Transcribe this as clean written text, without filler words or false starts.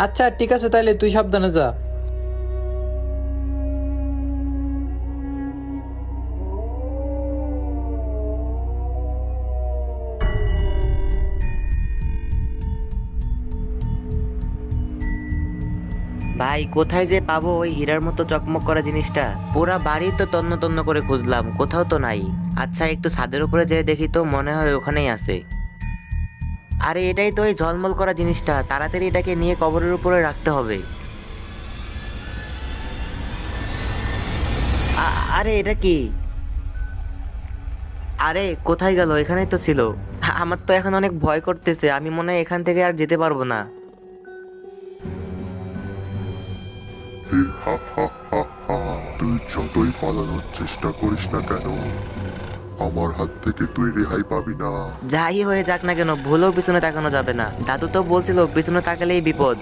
আচ্ছা ঠিক আছে, তাইলে তুই সাবধানে যা। ভাই কোথায় যে পাবো ওই হীরার মতো চকমক করা জিনিসটা? পুরা বাড়ি তো তন্ন তন্ন করে খুঁজলাম, কোথাও তো নাই। আচ্ছা একটু ছাদের উপরে যেয়ে দেখি তো, মনে হয় ওখানেই আছে। আরে এটাই তো ওই ঝলমল করা জিনিসটা, তাড়াতাড়ি এটাকে নিয়ে কবরের উপরে রাখতে হবে। আরে এটা কি? আরে কোথায় গেল? এখানেই তো ছিল। আমার তো এখন অনেক ভয় করতেছে, আমি মনে হয় এখান থেকে আর যেতে পারবো না। হে হা হা হা হা, তুই যতই পালানোর চেষ্টা করিস না কেন, আমার হাত থেকে তুই রেহাই পাবি না। যাই হয়ে যাক না কেন, ভুলেও পিছনে তাকানো যাবে না। দাদু তো বলছিল পিছনে তাকালেই বিপদ।